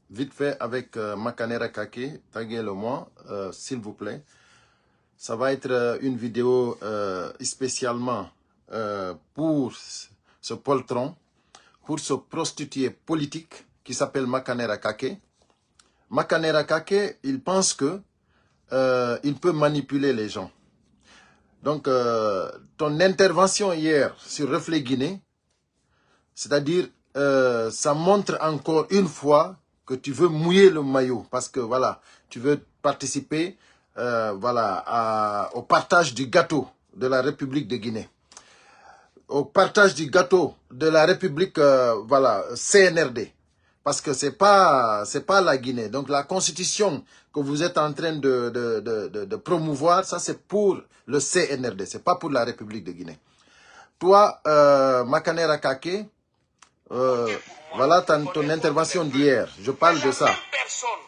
vite fait avec Makanera Kake, taguez-le-moi, s'il vous plaît. Ça va être une vidéo spécialement pour ce poltron, pour ce prostitué politique qui s'appelle Makanera Kake. Makanera Kake, il pense que il peut manipuler les gens. Donc, ton intervention hier sur Reflet Guinée, c'est-à-dire, ça montre encore une fois que tu veux mouiller le maillot parce que, voilà, tu veux participer au partage du gâteau de la République de Guinée. Au partage du gâteau de la République, CNRD. Parce que c'est pas la Guinée. Donc, la constitution que vous êtes en train de promouvoir, ça c'est pour le CNRD, c'est pas pour la République de Guinée. Toi, Makanera Kake, voilà ton intervention d'hier. Je parle de ça.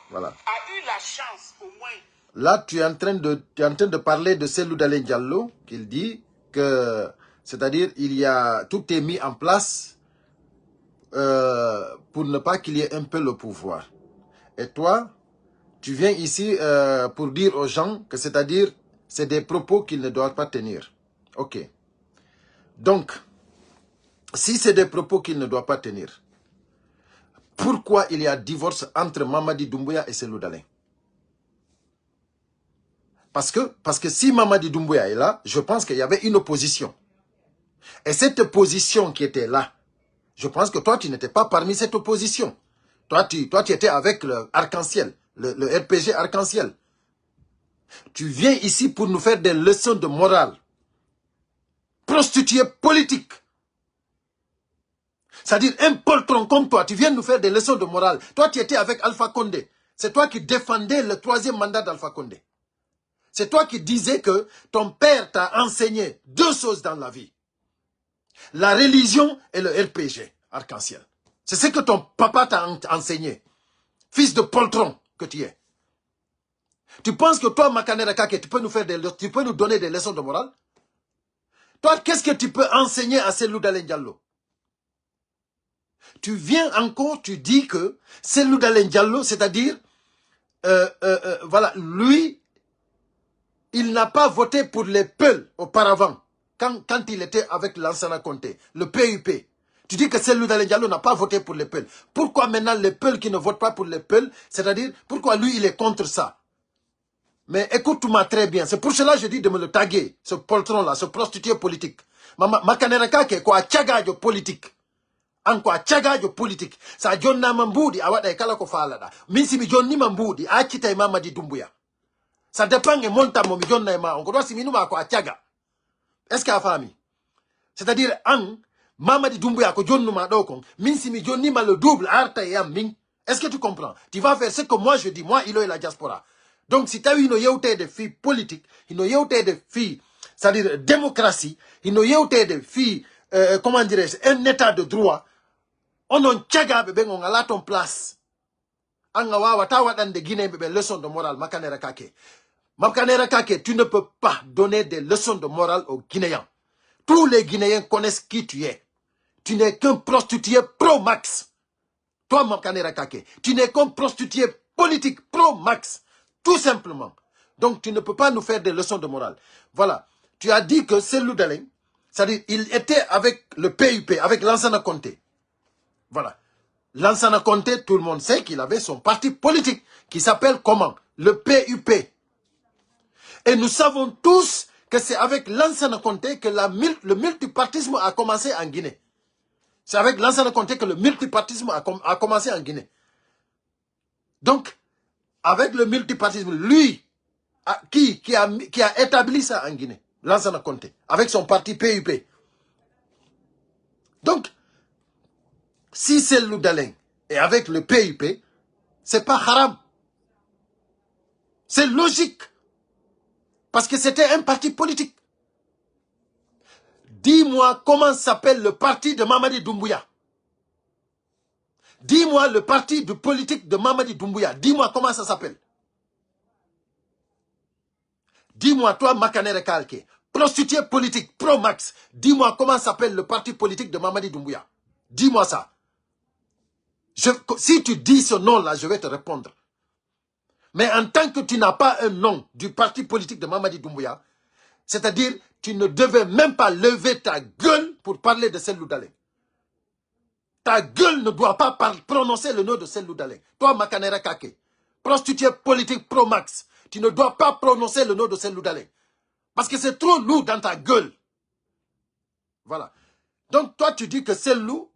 Voilà. Là, tu es en train de parler de Cellou Dalein Diallo, qu'il dit que, c'est-à-dire, tout est mis en place pour ne pas qu'il y ait un peu le pouvoir. Et toi, tu viens ici pour dire aux gens que, c'est-à-dire, c'est des propos qu'ils ne doivent pas tenir. Ok. Donc, si c'est des propos qu'il ne doit pas tenir, pourquoi il y a divorce entre Mamadi Doumbouya et Cellou Dalein? Parce que si Mamadi Doumbouya est là, je pense qu'il y avait une opposition. Et cette opposition qui était là, je pense que toi, tu n'étais pas parmi cette opposition. Toi, tu étais avec le Arc-en-Ciel, le RPG Arc-en-Ciel. Tu viens ici pour nous faire des leçons de morale. Prostituée politique. C'est-à-dire un poltron comme toi, tu viens nous faire des leçons de morale. Toi, tu étais avec Alpha Condé. C'est toi qui défendais le 3e mandat d'Alpha Condé. C'est toi qui disais que ton père t'a enseigné 2 choses dans la vie. La religion et le RPG, Arc-en-Ciel. C'est ce que ton papa t'a enseigné. Fils de poltron que tu es. Tu penses que toi, Makanera Kake, tu peux nous donner des leçons de morale? Toi, qu'est-ce que tu peux enseigner à Cellou Dalein Diallo? Tu viens encore, tu dis que Cellou Dalein Diallo, c'est-à-dire, lui, il n'a pas voté pour les Peuls auparavant, quand il était avec Lansana Conté, le PUP. Tu dis que Cellou Dalein Diallo n'a pas voté pour les Peuls. Pourquoi maintenant les Peuls qui ne votent pas pour les Peuls, c'est-à-dire, pourquoi lui, il est contre ça? Mais écoute-moi très bien, c'est pour cela que je dis de me le taguer, ce poltron-là, ce prostitué politique. Makanera Kake, quoi, tchagajo politique. Anko tchagajo politique. Ça jonna mamboudi, awada kala ko falada. Minsi mi jonni mamboudi, achita Mamadi Doumbouya. Ça dépend de mon temps, mi jonna ma. On doit si minuma ko tchaga. Est-ce qu'il y a famille? C'est-à-dire, Mamadi Doumbouya ko jonnu ma dokon. Minsi mi jonni ma le double, arta yam ming. Est-ce que tu comprends? Tu vas faire ce que moi je dis, moi, il est la diaspora. Donc, si tu as eu une yaoute de filles politiques, une yaoute de filles, c'est-à-dire démocratie, une yaoute de filles, comment dirais-je, un état de droit, on a tchaga bébé, on a là ton place. On a wawa dans des Guinéens bébé, leçon de morale, Makanera Kake. Makanera Kake, tu ne peux pas donner des leçons de morale aux Guinéens. Tous les Guinéens connaissent qui tu es. Tu n'es qu'un prostitué pro-max. Toi, Makanera Kake, tu n'es qu'un prostitué politique pro-max. Tout simplement. Donc, tu ne peux pas nous faire des leçons de morale. Voilà. Tu as dit que Cellou Dalein, c'est-à-dire, il était avec le PUP, avec Lansana Conté. Voilà. Lansana Conté, tout le monde sait qu'il avait son parti politique, qui s'appelle comment? Le PUP. Et nous savons tous que c'est avec Lansana Conté que le multipartisme a commencé en Guinée. C'est avec Lansana Conté que le multipartisme a commencé en Guinée. Donc, avec le multipartisme, lui, qui a établi ça en Guinée, Lansana Conté, avec son parti PUP. Donc, si Cellou Dalein est avec le PUP, c'est pas haram. C'est logique. Parce que c'était un parti politique. Dis-moi comment s'appelle le parti de Mamadi Doumbouya. Dis-moi le parti de politique de Mamadi Doumbouya. Dis-moi comment ça s'appelle. Dis-moi, toi, Makanera Kake, prostitué politique, pro-max. Dis-moi comment s'appelle le parti politique de Mamadi Doumbouya. Dis-moi ça. Si tu dis ce nom-là, je vais te répondre. Mais en tant que tu n'as pas un nom du parti politique de Mamadi Doumbouya, c'est-à-dire, tu ne devais même pas lever ta gueule pour parler de Cellou Dalein. Ta gueule ne doit pas prononcer le nom de Cellou Dalein. Toi, Makanera Kake, prostituée politique pro-max, tu ne dois pas prononcer le nom de Cellou Dalein. Parce que c'est trop lourd dans ta gueule. Voilà. Donc, toi, tu dis que Cellou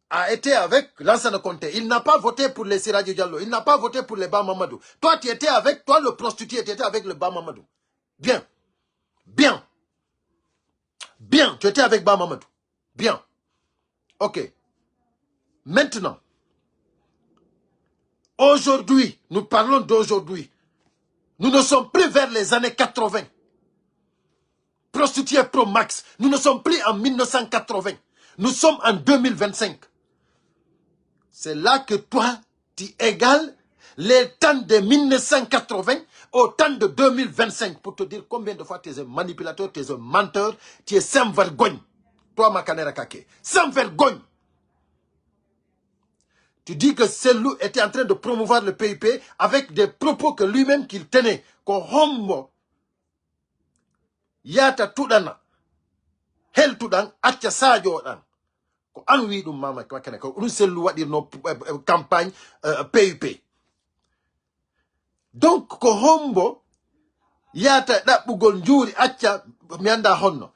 a été avec Lansana Conté. Il n'a pas voté pour les Siradio Diallo. Il n'a pas voté pour les Ba Mamadou. Toi, tu étais avec, toi, le prostitué, tu étais avec le Ba Mamadou. Bien. Bien. Bien. Tu étais avec Ba Mamadou. Bien. Ok. Maintenant, aujourd'hui, nous parlons d'aujourd'hui. Nous ne sommes plus vers les années 80. Prostitué pro max. Nous ne sommes plus en 1980. Nous sommes en 2025. C'est là que toi, tu égales les temps de 1980 au temps de 2025. Pour te dire combien de fois tu es un manipulateur, tu es un menteur, tu es sans vergogne. Toi, Makanera Kake, sans vergogne. Tu dis que Cellou était en train de promouvoir le PIP avec des propos que lui-même qu'il tenait. Ko hombo yata tudana hel tudan acca sadio dan. Ko anwi dum mama makane ko un Cellou wadir no campagne PIP. Donc ko hombo yata da bugol njuri acca mianda honno.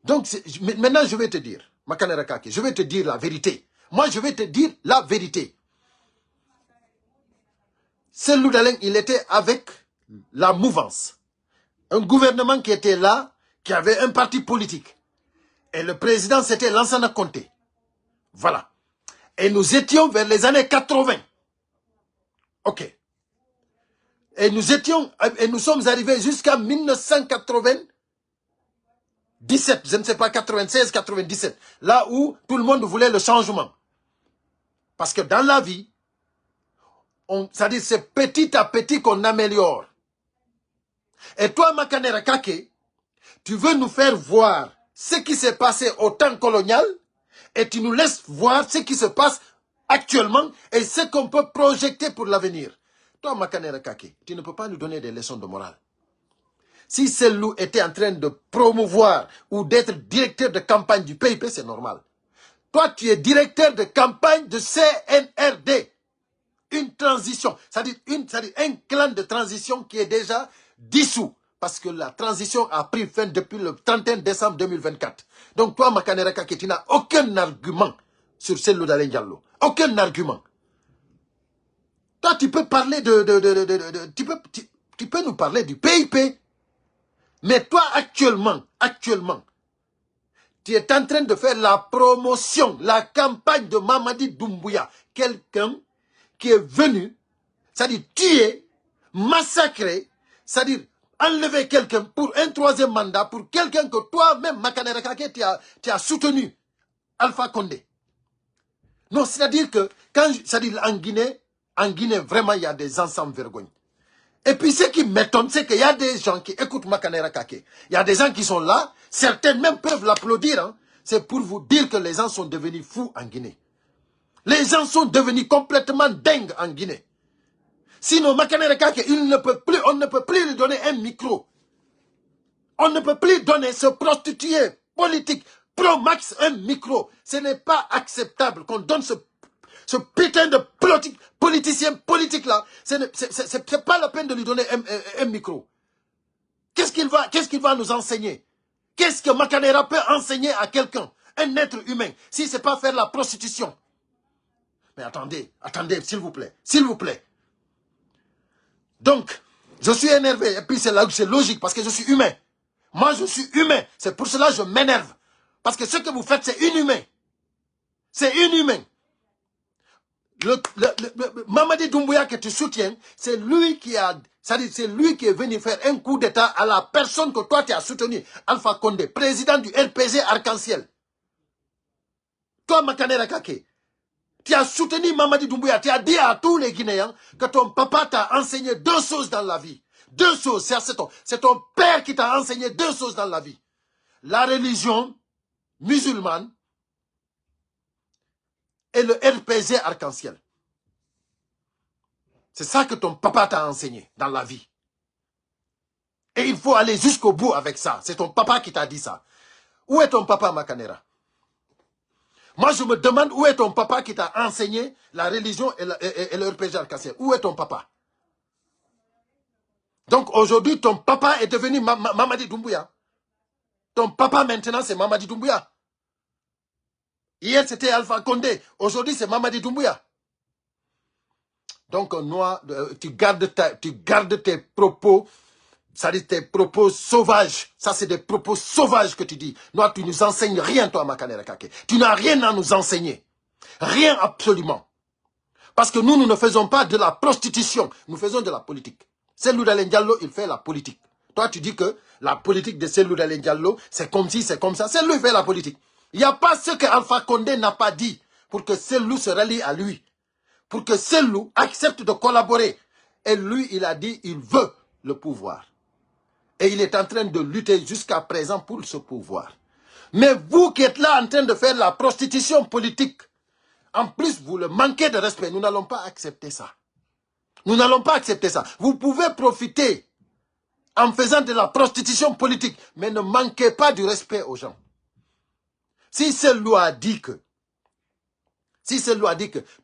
Donc maintenant je vais te dire Makanera Kake, je vais te dire la vérité. Moi je vais te dire la vérité. Cellou Dalein, il était avec la mouvance. Un gouvernement qui était là, qui avait un parti politique. Et le président, c'était Lansana Conté. Voilà. Et nous étions vers les années 80. Ok. Et nous sommes arrivés jusqu'à 1997, je ne sais pas, 96, 97. Là où tout le monde voulait le changement. Parce que dans la vie, c'est-à-dire c'est petit à petit qu'on améliore. Et toi, Makanera Kake, tu veux nous faire voir ce qui s'est passé au temps colonial et tu nous laisses voir ce qui se passe actuellement et ce qu'on peut projeter pour l'avenir. Toi, Makanera Kake, tu ne peux pas nous donner des leçons de morale. Si Cellou était en train de promouvoir ou d'être directeur de campagne du PIP, c'est normal. Toi, tu es directeur de campagne de CNRD. Une transition, c'est-à-dire un clan de transition qui est déjà dissous. Parce que la transition a pris fin depuis le 31 décembre 2024. Donc toi, Makanera Kake, tu n'as aucun argument sur Cellou Dalein Diallo. Aucun argument. Toi, tu peux parler tu peux nous parler du PIP. Mais toi, actuellement, tu es en train de faire la promotion, la campagne de Mamadi Doumbouya. Quelqu'un qui est venu, c'est-à-dire tuer, massacrer, c'est-à-dire enlever quelqu'un pour un troisième mandat, pour quelqu'un que toi-même, Makanera Kake, tu as soutenu, Alpha Condé. Non, c'est-à-dire que, c'est-à-dire en Guinée, vraiment, il y a des gens sans vergogne. Et puis, ce qui m'étonne, c'est qu'il y a des gens qui écoutent Makanera Kake. Il y a des gens qui sont là, certains même peuvent l'applaudir. Hein. C'est pour vous dire que les gens sont devenus fous en Guinée. Les gens sont devenus complètement dingues en Guinée. Sinon, Makanera Kake, on ne peut plus lui donner un micro. On ne peut plus donner ce prostitué politique pro-max un micro. Ce n'est pas acceptable qu'on donne ce putain de politicien politique là. C'est pas la peine de lui donner un micro. Qu'est-ce qu'il va nous enseigner? Qu'est-ce que Makanera peut enseigner à quelqu'un, un être humain, si ce n'est pas faire la prostitution? Mais attendez, s'il vous plaît, s'il vous plaît. Donc, je suis énervé, et puis c'est logique, parce que je suis humain. Moi, je suis humain, c'est pour cela que je m'énerve. Parce que ce que vous faites, c'est inhumain. C'est inhumain. Mamadi Doumbouya que tu soutiens, c'est lui qui c'est lui qui est venu faire un coup d'état à la personne que toi tu as soutenu, Alpha Condé, président du RPG Arc-en-Ciel. Toi, Makanera Kake, tu as soutenu Mamadi Doumbouya, tu as dit à tous les Guinéens que ton papa t'a enseigné deux choses dans la vie. Deux choses, c'est ton père qui t'a enseigné deux choses dans la vie. La religion musulmane et le RPG Arc-en-Ciel. C'est ça que ton papa t'a enseigné dans la vie. Et il faut aller jusqu'au bout avec ça. C'est ton papa qui t'a dit ça. Où est ton papa, Makanera? Moi, je me demande où est ton papa qui t'a enseigné la religion et le RPG Al-Kassir. Où est ton papa? Donc aujourd'hui, ton papa est devenu Mamadi Doumbouya. Ton papa maintenant, c'est Mamadi Doumbouya. Hier, c'était Alpha Condé. Aujourd'hui, c'est Mamadi Doumbouya. Donc, Noa, tu gardes tes propos, c'est-à-dire tes propos sauvages. Ça, c'est des propos sauvages que tu dis. Noa, tu nous enseignes rien, toi, Makanera Kake. Tu n'as rien à nous enseigner. Rien absolument. Parce que nous ne faisons pas de la prostitution. Nous faisons de la politique. Cellou Dalein Diallo, il fait la politique. Toi, tu dis que la politique de Cellou Dalein Diallo, c'est comme si, c'est comme ça. Cellou, il fait la politique. Il n'y a pas ce que Alpha Condé n'a pas dit pour que Cellou se rallie à lui. Pour que Cellou accepte de collaborer. Et lui, il a dit, il veut le pouvoir. Et il est en train de lutter jusqu'à présent pour ce pouvoir. Mais vous qui êtes là en train de faire la prostitution politique, en plus, vous le manquez de respect. Nous n'allons pas accepter ça. Nous n'allons pas accepter ça. Vous pouvez profiter en faisant de la prostitution politique, mais ne manquez pas du respect aux gens. Si Cellou a dit que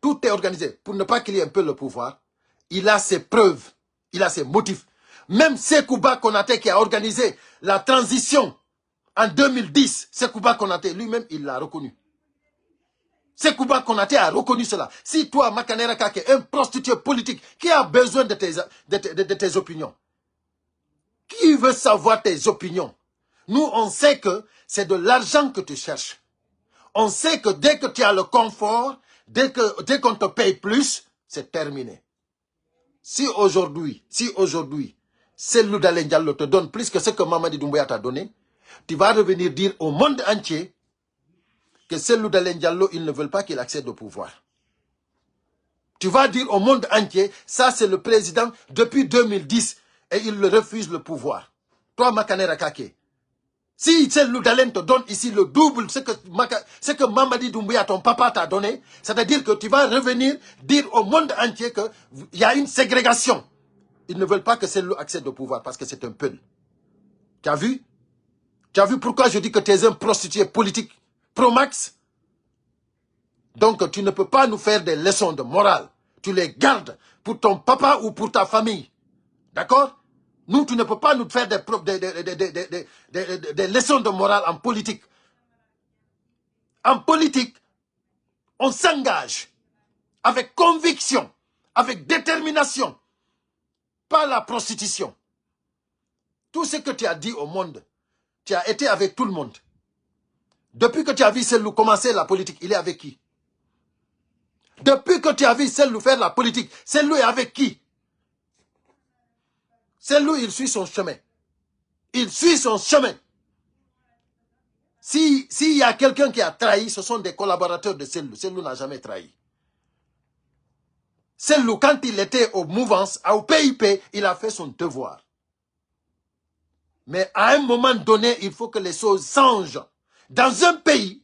tout est organisé pour ne pas qu'il y ait un peu le pouvoir, il a ses preuves, il a ses motifs. Même Sekouba Konaté qui a organisé la transition en 2010, Sekouba Konaté, lui-même, il l'a reconnu. Sekouba Konaté a reconnu cela. Si toi, Makanera Kake, un prostitué politique, qui a besoin de tes opinions? Qui veut savoir tes opinions? Nous, on sait que c'est de l'argent que tu cherches. On sait que dès que tu as le confort, dès qu'on te paye plus, c'est terminé. Si aujourd'hui, Cellou Dalein Diallo te donne plus que ce que Mamadi Doumbouya t'a donné, tu vas revenir dire au monde entier que Cellou Dalein Diallo, ils ne veulent pas qu'il accède au pouvoir. Tu vas dire au monde entier, ça c'est le président depuis 2010 et il refuse le pouvoir. Toi, Makanera Kake, si Cellou Dalein te donne ici le double, ce que Mamadi Doumbouya, ton papa, t'a donné, c'est-à-dire que tu vas revenir dire au monde entier qu'il y a une ségrégation. Ils ne veulent pas que Cellou accède au pouvoir parce que c'est un peul. Tu as vu? Tu as vu pourquoi je dis que tu es un prostitué politique pro-max? Donc tu ne peux pas nous faire des leçons de morale. Tu les gardes pour ton papa ou pour ta famille. D'accord? Nous, tu ne peux pas nous faire des leçons de morale en politique. En politique, on s'engage avec conviction, avec détermination, pas la prostitution. Tout ce que tu as dit au monde, tu as été avec tout le monde. Depuis que tu as vu Cellou commencer la politique, il est avec qui? Depuis que tu as vu Cellou faire la politique, Cellou est avec qui? Cellou, il suit son chemin. Il suit son chemin. S'il y a quelqu'un qui a trahi, ce sont des collaborateurs de Cellou. Cellou n'a jamais trahi. Cellou, quand il était aux mouvances, au PIP, il a fait son devoir. Mais à un moment donné, il faut que les choses changent. Dans un pays,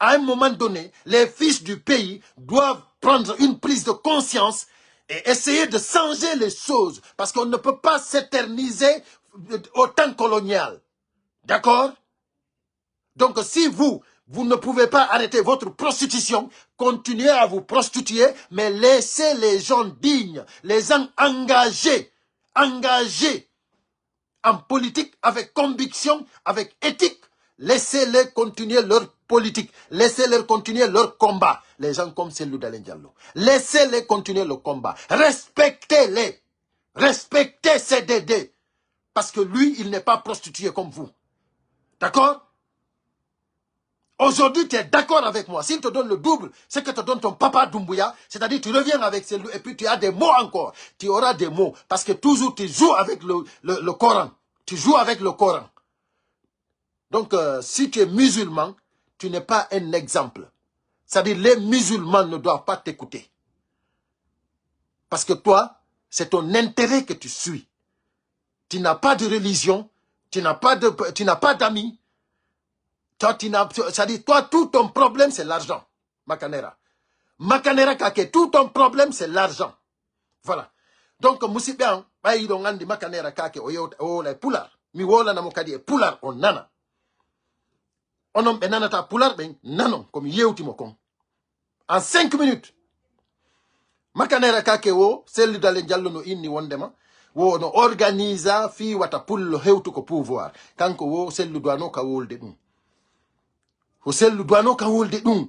à un moment donné, les fils du pays doivent prendre une prise de conscience et essayer de changer les choses. Parce qu'on ne peut pas s'éterniser au temps colonial. D'accord? Donc si vous ne pouvez pas arrêter votre prostitution, continuez à vous prostituer, mais laissez les gens dignes, les gens engagés en politique, avec conviction, avec éthique. Laissez-les continuer leur politique. Laissez-les continuer leur combat. Les gens comme Cellou Dalein Diallo. Laissez-les continuer le combat. Respectez-les. Respectez CDD. Parce que lui, il n'est pas prostitué comme vous. D'accord? Aujourd'hui, tu es d'accord avec moi. S'il te donne le double, c'est que te donne ton papa Doumbouya, c'est-à-dire tu reviens avec Cellou et puis tu as des mots encore. Tu auras des mots. Parce que toujours tu joues avec le Coran. Tu joues avec le Coran. Donc, si tu es musulman, tu n'es pas un exemple. C'est-à-dire, les musulmans ne doivent pas t'écouter. Parce que toi, c'est ton intérêt que tu suis. Tu n'as pas de religion, tu n'as pas d'amis. C'est-à-dire, toi, tout ton problème, c'est l'argent. Makanera. Makanera Kake, tout ton problème, c'est l'argent. Voilà. donc musidɓe an ɓayiɗo gandi makanera kake o yewta o wola e pular mi wolanamo kadi e pular o nana onon ɓe nanata pular ɓen nanon komi yewtimo kon en 5 minutes makanera kake wo selludale Diallo no inni wondema wo no organisa fi wata pullo hewtuko pouvoir kanko wo sellu duano ka wolde ɗum o sellu duano ka wolde ɗum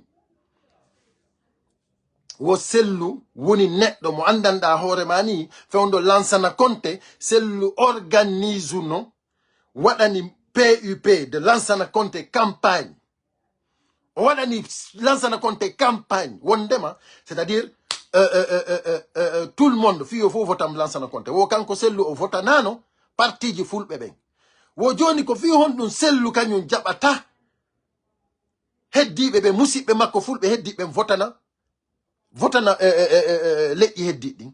wo sellu woni neɗɗo mo andanɗa hoorema ni fewndo Lansana Conté sellu organise no waɗani PUP de Lansana Conté campagne o waɗani Lansana Conté campagne wondema c'est-à-dire tout le monde fiyo fo votam Lansana Conté wo kanko sellu o votanano partiji fulɓe ɓen wo joni ko fi hon ɗum sellu kañum jaɓata heddiɓe ɓe musidɓe makko fulɓe heddiɓe votana leƴƴi heddiɗ ɗin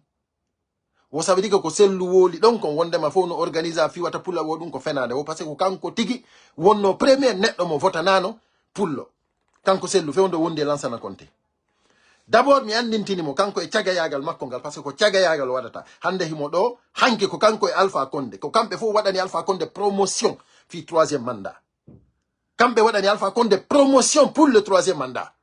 wo sabi ko sellu woli ɗon kon wondema fof no organisa fiwata pulla wo ɗum ko fenade wo par ce que ko kanko tigi wonno premier neɗɗo mo votanano pullo kanko sellu fewndo wondi e Lansana Conté d'abord mi andintinimo kanko e cagayagal makko ngal par ce que ko cagayagal waɗata hande himo ɗo hanki ko kanko e Alpha Condé ko kamɓe fof waɗani Alpha Condé promotion fi 3e mandat kamɓe waɗani Alpha Condé promotion pour le 3e mandat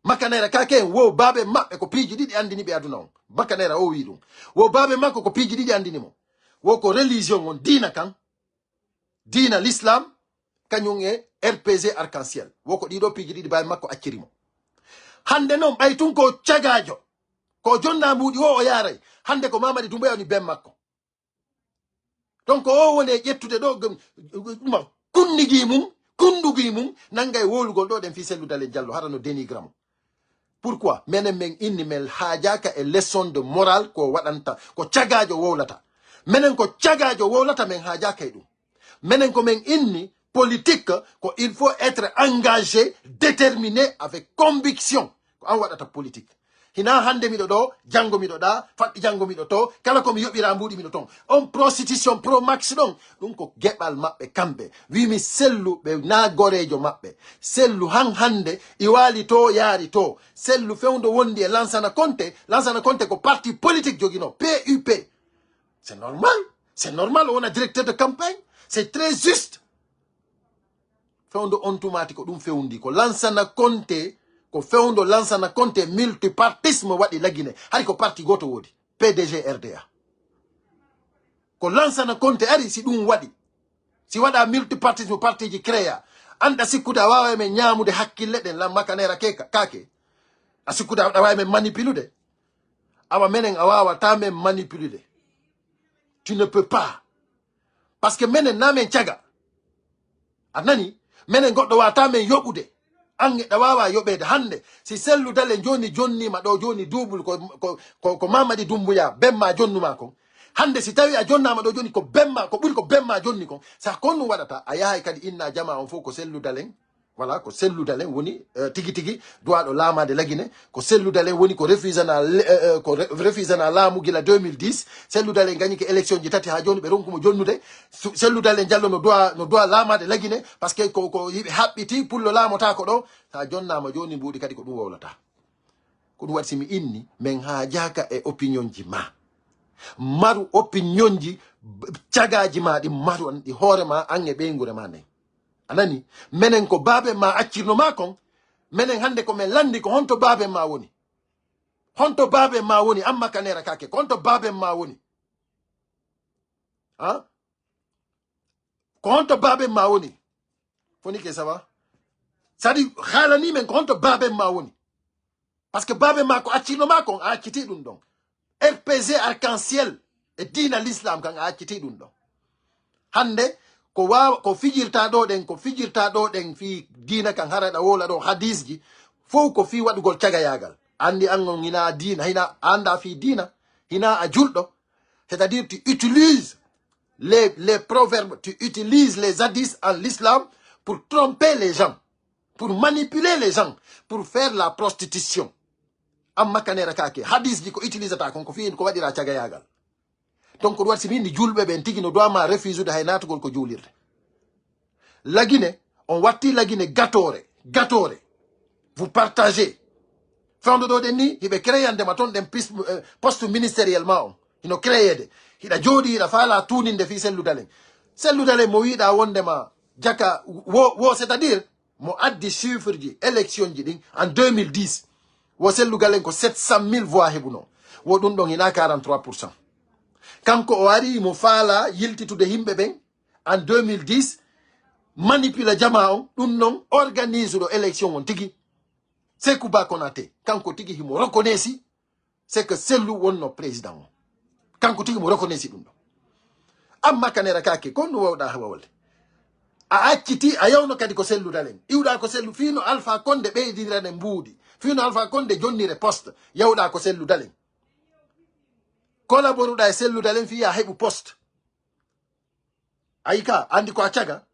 makanera kake wo babe maɓɓe ko piiji ɗiɗi andini ɓe aduna on makanera o wi ɗum wo babe makko ko piiji ɗiɗi andini mo wo ko religion on dina kan dina l'islam kañum e RPG arc-en-ciel wo ko ɗiɗo piiji ɗiɗi babe makko accirimo hande noon ɓay tun ko cagajo ko jonna mbuɗi o yaray hande ko Mamadi Doumbouya woni ben makko donc o woni e ƴettude ɗo ɗuma kundugi mum nangay wolugol ɗo ɗen fi selludale Diallo hara no dénigramo pourquoi menen men inni mel haajaka e leçon de morale ko waɗanta ko cagajo wowlata menen ko cagajo wowlata men haajaka e ɗum menen ko men inni politique ko il faut être engagé déterminé avec conviction ko an waɗata politique hina hande miɗo ɗo janggo miɗo ɗa faɗɗi janggo miɗo to kala komi yoɓira mbuɗi miɗo ton on prostitution pro max ɗon ɗum ko geɓal maɓɓe kamɓe wimi sellu ɓe na gorejo maɓɓe sellu han hande i wali to yaari to sellu fewndo wondi e Lansana Conté ko parti politique joguino PUP c'est normal on a directeur de campagne c'est très juste fewndo on tumati ko ɗum fewndi ko Lansana Conté ko fewndo Lansana Conté multipartisme waɗi lagine hay ko parti goto wodi PDG RDA ko Lansana Conté ari si ɗum waɗi si waɗa multipartisme partiji créa anda sikkude a wawa men ñamude hakkille ɗen la makanera kake a sikkude a wawi men manipulude awa menen a wawata men manipulude tu ne peux pas parce que menen na men caga a nani menen goɗɗo wata men yoɓude an ɗa wawa yoɓede hande si selludale joni jonnima ɗo joni double ko Mamadi Doumbouya bemma jonnuma kon hande si tawi a jonnama ɗo joni ko bemma ko ɓuri ko bemma jonni kon sa kon ɗum waɗata a yahay kadi inna jama on fof ko selludalen voilà ko selludalen woni tigi tigi duwaɗo laamade lagine ko selludalen woni ko refusana laamu gila 2010 selludalen gañi ko élection ji tati ha joni ɓe ronkumo jonnude selludalen Diallo no duwa laamade lagine par ce que ko yiɓe haɓɓiti pullo laamota ko ɗo sa jonnama joni mbuɗi kadi ko ɗum wowlata ko ɗum waɗi simi inni min haajaka e opinion ji ma maru opinion ji cagaji ma ɗi maru ɗi hoorema an e ɓeygure ma nayi anani menen ko babe ma accirno ma kon menen hande ko men landi ko honto babe ma woni amma kanera kake ko honto babe ma woni ha ko honto babe ma woni foni ke ça va sadi halani men ko honto babe ma woni parce que babe ma ko accirno ma kon a acciti ɗum ɗon RPG arc-en-ciel e dina l'islam kan a acciti ɗum ɗon hande ko fijirta ɗo ɗen fi dina kan haraɗa wola ɗo hadisji fof ko fi waɗugol cagayagal andi an on hina dina hina anda fi dina hina a julɗo c'est-à-dire tu utilises les proverbes tu utilises les hadiths en l'islam pour tromper les gens pour manipuler les gens pour faire la prostitution amma kanera kake hadisji ko utilisata kon ko fi ko waɗira cagayagal donc ko waɗi simi indi julɓe ɓen tigi no doit ma refusude hay natugol ko juulirde lagine on watti lagine gatore vous partagez fewndo ɗo ɗen ni hiɓe créyandema toon ɗen poste ministériel ma on ino créé de hida jodi hida fala tuninde fi selludalen selludalen mo wiida wondema jaka wo c'est-à-dire mo addi chiffre ji élection ji din en 2010 wo sellugalen ko 700 000 voix hebuno wo dun don hina 43%. kanko o ari mo fala yiltitude himbe ben en 2010 manipula jama on dun non organise do élection on tigi Sékou Ba Konaté kanko tigi himo reconnaissi c'est que sellu wonno président kanko tigi mo reconnaissi dum do amma kanera kake ko no wawda hawolde a acciti a yawno kadi ko sellu dalen iwda ko sellu fino Alpha Condé ɓeydirane mbuudi fino Alpha Condé jonnire poste yawda ko sellu dalen collaboruɗa e sellu dalen fiya heɓu poste ayika andi ko a caga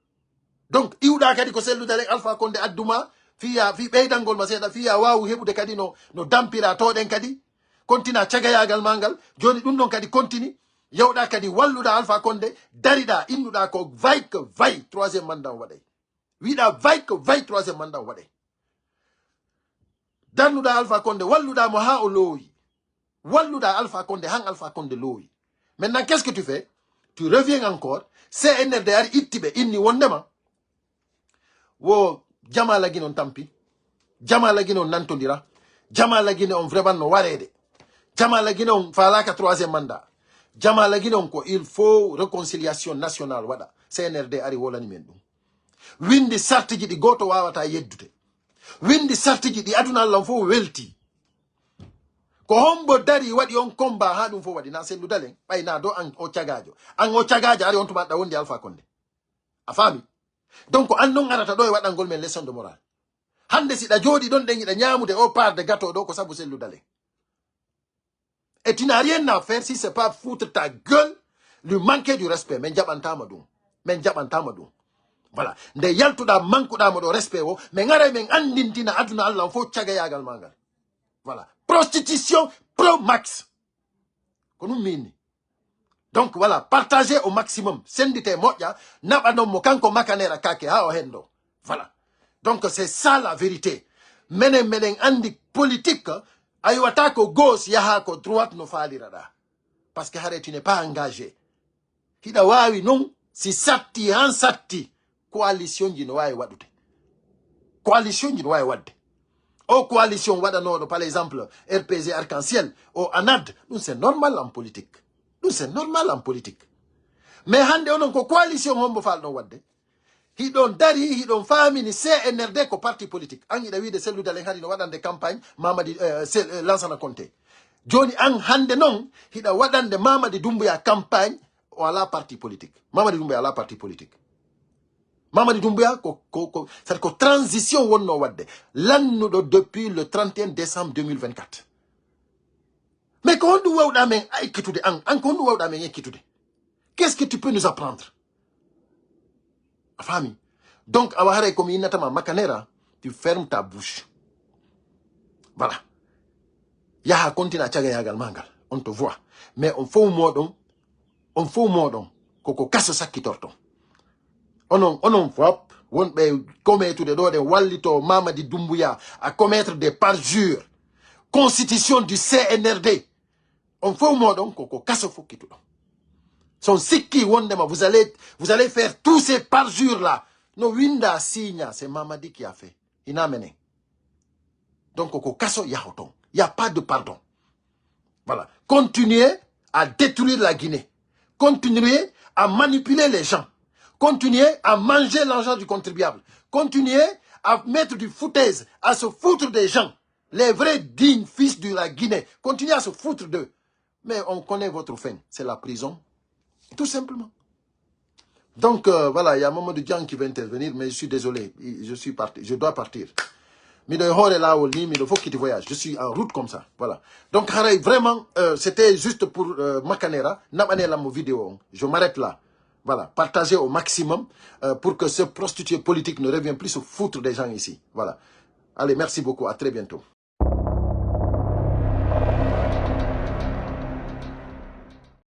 donc iwda kadi ko sellu dalen Alpha Condé adduma fiya fi ɓeydangol ma seeɗa fiya wawu heɓude kadi no dampira toɗen kadi continue cagayagal mangal joni ɗum ɗon kadi continue yawɗa kadi walluɗa Alpha Condé dariɗa innuɗa ko vaille que vaille troisiéme mandat waɗay wiɗa vaille que vaille troisiéme mandat waɗay dannuɗa Alpha Condé walluɗamo ha o loowi walluɗa Alpha Condé han Alpha Condé loowi maintenant qu'est-ce que tu fais tu reviens encore CNRD ari ittiɓe inni wondema wo jama lagui noon tampi jama lagui noon nantodira jama lagui on vraiment no wareede jama lagui on falaka troisiéme mandat jama lagui on ko il faut réconciliation nationale waɗa CNRD ari wolani men ɗum windi sartiji ɗi goto wawata yeddude windi sartiji ɗi aduna Allah fof welti ko hombo dari waɗi on combat ha ɗum fof waɗi na sellu dalen ɓayna do an o cagajo ari on tumaɗa wondi Alpha Condé a faami donc an non arata ɗo e waɗangol men leçon de morale hande siɗa jooɗi ɗon ɗen iɗa ñamude o part de gâteau ɗo ko sabu sellu dalen et tu n'as rien à faire si c'est pas foutre ta gueule lui manquer du respect men jaɓantama ɗum voilà nde yaltuɗa manqueɗamo ɗo respect o men ara men andintina aduna Allah fof cagayagal magal voilà prostitution pro max ko ɗum minni donc voilà partagez au maximum sendite moƴƴa naɓanon mo kanko makanera kake ha o hendo voilà donc c'est ça la vérité meɗen andi politique a yiwata ko gauche yaha ko droite no faliraɗa parce que hare tu n'es pas engagé hiɗa wawi non si satti han satti coalition ji no wawi waɗude coalition ji no wawi wadde o coalition waɗanoɗo par exemple RPG Arc-en-Ciel o ANAD ɗum c'est normal en politique mais hande onon ko coalition hombo falɗon wadde hiɗon dari hiɗon famini CNRD ko parti politique an iɗa wiide sellu dalen hari no waɗande campagne Mamadi Lansana Conté joni an hande noon hiɗa waɗande Mamadi Doumbouya campagne o ala parti politique Mamadi Doumbouya ala parti politique Mamadi Doumbouya c'est ko transition wonno wadde lannuɗo depuis le 31 décembre 2024 mais ko honɗum wawɗa men ekkitude an ko honɗum wawɗa men ekkitude qu'est-ce que tu peux nous apprendre a famille donc awa haray komi innatama makanera tu fermes ta bouche voilà yaha continue a cagayagal mangal on te voit mais on fof moɗon koko kaso sakkitorton onon fop wonɓe commettude ɗo ɗe wallito Mamadi Doumbouya à commettre des parjures constitution du CNRD on fof moɗon koko kaso fokkituɗon son sikki wondema vous allez faire tous ces parjures là no winda signa c'est Mamadi qui a fait ina menen donc koko kaso yahoton y a pas de pardon voilà continuez à détruire la Guinée continuez à manipuler les gens continuez à manger l'argent du contribuable continuez à mettre du foutaise à se foutre des gens les vrais dignes fils de la Guinée continuez à se foutre d'eux mais on connaît votre fin c'est la prison tout simplement. Donc, voilà, il y a un moment de Dian qui va intervenir, mais je suis désolé, je dois partir. Mais il faut qu'il voyage. Je suis en route comme ça, voilà. Donc, vraiment, c'était juste pour Makanera, la vidéo. Je m'arrête là. Voilà, partagez au maximum pour que ce prostitué politique ne revienne plus se foutre des gens ici. Voilà. Allez, merci beaucoup, à très bientôt.